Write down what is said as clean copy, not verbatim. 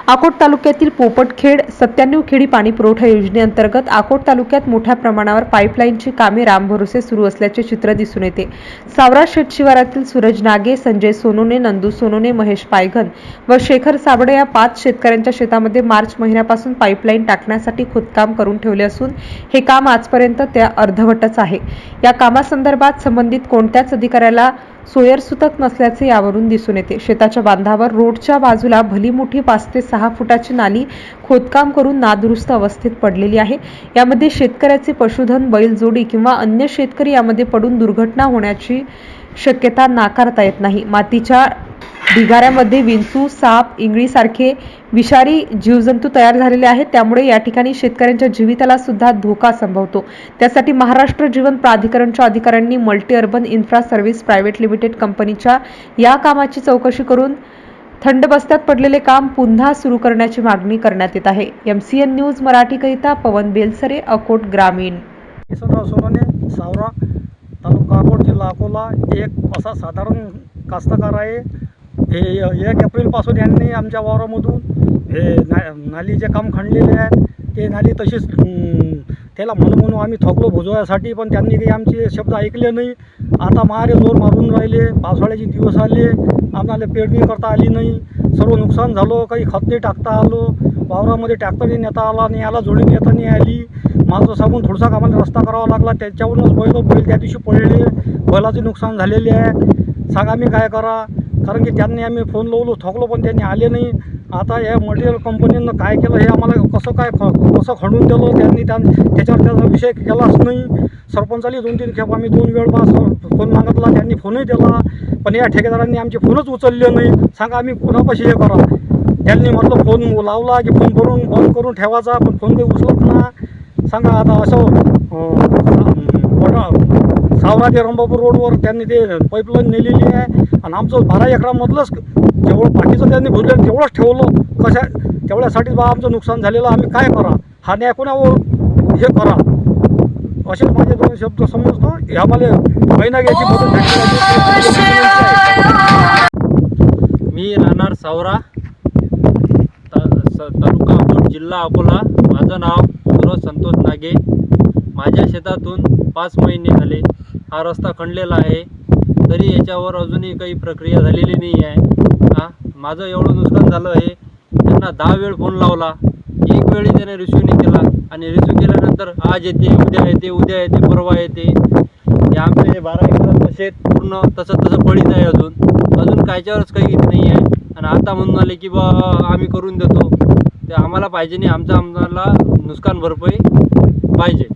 अकोट तालुक्यातील पोपटखेड 97 खेडी पाणी पुरवठा योजनेअंतर्गत अकोट तालुक्यात मोठ्या प्रमाणावर पाईपलाईनची कामे रामभरोसे सुरू असल्याचे चित्र दिसून येते। सावरा शेत शिवारातील सूरज नागे, संजय सोनोने, नंदू सोनोने, महेश पायघन व शेखर साबळे या 5 शेतकऱ्यांच्या शेतामध्ये मार्च महिन्यापासून पाईपलाईन टाकण्यासाठी खोदकाम करून ठेवले असून हे काम आजपर्यंत त्या अर्धवटच आहे। या कामासंदर्भात संबंधित कोणत्याच अधिकाऱ्याला सोयरसूतक नसल्याचे यावरून दिसून येते। शेताच्या बांधावर रोडच्या बाजूला भली मोठी 5 ते 6 फुटाची नाली खोदकाम करून नादुरुस्त अवस्थेत पडलेली आहे। यामध्ये शेतकऱ्याचे पशुधन, बैलजोडी किंवा अन्य शेतकरी यामध्ये पडून दुर्घटना होण्याची शक्यता नाकारता येत नाही। मातीच्या ढिगाऱ्यामध्ये विंचू, साप, इंगळीसारखे विषारी जीवजंतू तयार झालेले आहेत। त्यामुळे या ठिकाणी शेतकऱ्यांच्या जीविताला सुद्धा धोका संभवतो। त्यासाठी महाराष्ट्र जीवन प्राधिकरणच्या अधिकाऱ्यांनी multi urban infra service private limited कंपनीच्या या कामाची चौकशी करून थंड बस्त्यात पडलेले काम पुन्हा सुरू करण्याची मागणी करण्यात येत आहे। MCN न्यूज मराठीकरिता पवन बेलसरे, अकोट ग्रामीण। सोनोने, सावरा तालुका अकोट, जिल्हा अकोला एक असा साधारण कास्तकार आहे। हे 1 एप्रिलपासून यांनी आमच्या वावरामधून हे नालीचे काम खणलेले आहे। ते नाली तशीच त्याला म्हणून आम्ही थकलो भुजवायसाठी, पण त्यांनी काही आमचे शब्द ऐकले नाही। आता मारे जोर मारून राहिले। पावसाळ्याचे दिवस आले, आम्हाला पेरणी करता आली नाही, सर्व नुकसान झालं। काही खत नाही टाकता आलो, वावरामध्ये ट्रॅक्टर नेता आला नाही, याला जोडी नेता नाही आली। माझं सांगून थोडासा आम्हाला रस्ता करावा लागला। त्याच्यावरूनच बैल त्या दिवशी पडले, बैलाचे नुकसान झालेले आहे। सांगा आम्ही काय करा, कारण की त्यांनी आम्ही फोन लावलो, थकलो, पण त्यांनी आले नाही। आता या मटेरियल कंपनीनं काय केलं हे आम्हाला कसं खंडून दिलं त्यांनी, त्याच्यावर त्याचा विषय केलाच नाही। सरपंचाला 2-3 खेप आम्ही 2 वेळ फोन मागितला, त्यांनी फोनही दिला, पण या ठेकेदारांनी आमचे फोनच उचलले नाही। सांगा आम्ही कोणापाशी हे करा। त्यांनी म्हटलं फोन लावला की फोन बंद करून ठेवायचा, पण फोन काही उचलत ना। सांगा आता असं सावरा ते रंबापूर रोडवर त्यांनी ते पाईपलाईन नेलेली आहे, आणि आमचं 12 एकरामधलंच जेवढं बाकीचं त्यांनी भरलेलं तेवढंच ठेवलं। तेवढ्यासाठी आमचं नुकसान झालेलं, आम्ही काय करा, हा न्याय कोणावर हे करा, असे माझे 2 शब्द समजतो। आम्हाला महिना घ्यायची मदत मी राहणार सावरा तालुका अकोट, जिल्हा अकोला। माझं नाव सूरज संतोष नागे। माझ्या शेतातून 5 महिने झाले हा रस्ता खणलेला आहे, तरी याच्यावर अजूनही काही प्रक्रिया झालेली नाही आहे। माझं एवढं नुकसान झालं आहे, त्यांना 10 वेळ फोन लावला, एक वेळी त्याने रिसिव्ह नाही केला, आणि रिसिव्ह केल्यानंतर आज येते, उद्या येते, परवा येते। हे आमचे 12 एकराचं शेत पूर्ण तसं पडीत आहे, अजून कायच्यावरच काही नाही आहे। आणि आता म्हणून आले की बा आम्ही करून देतो, ते आम्हाला पाहिजे नाही, आम्हाला नुकसान भरपाई पाहिजे।